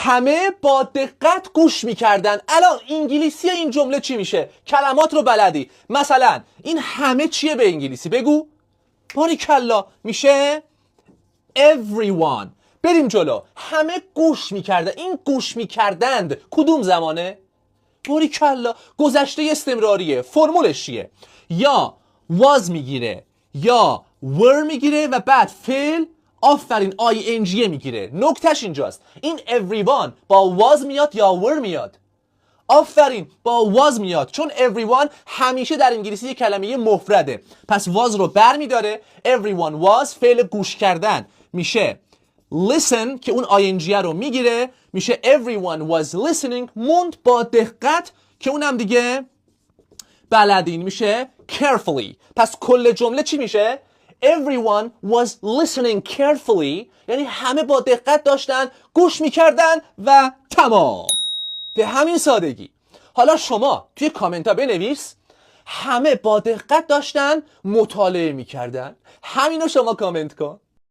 همه با دقت گوش میکردن. الان انگلیسی این جمله چی میشه؟ کلمات رو بلدی. مثلا این همه چیه به انگلیسی؟ بگو. باریکلا. میشه everyone. بریم جلو. همه گوش میکردن. این گوش میکردند کدوم زمانه؟ باریکلا. گذشته استمراریه. فرمولش چیه؟ یا was میگیره یا were میگیره و بعد فعل آفرین ing میگیره. نکتهش اینجاست. این everyone با was میاد یا were میاد؟ آفرین با was میاد، چون everyone همیشه در انگلیسی یک کلمه مفرده. پس was رو بر میداره. everyone was فعل گوش کردن میشه listen که اون ing رو میگیره، میشه everyone was listening. موند با دقت که اونم دیگه بلدین، میشه carefully. پس کل جمله چی میشه؟ Everyone was listening carefully، یعنی همه با دقت داشتن گوش میکردن و تمام. به همین سادگی. حالا شما توی کامنت ها بنویس همه با دقت داشتن مطالعه میکردن. همینو شما کامنت کن.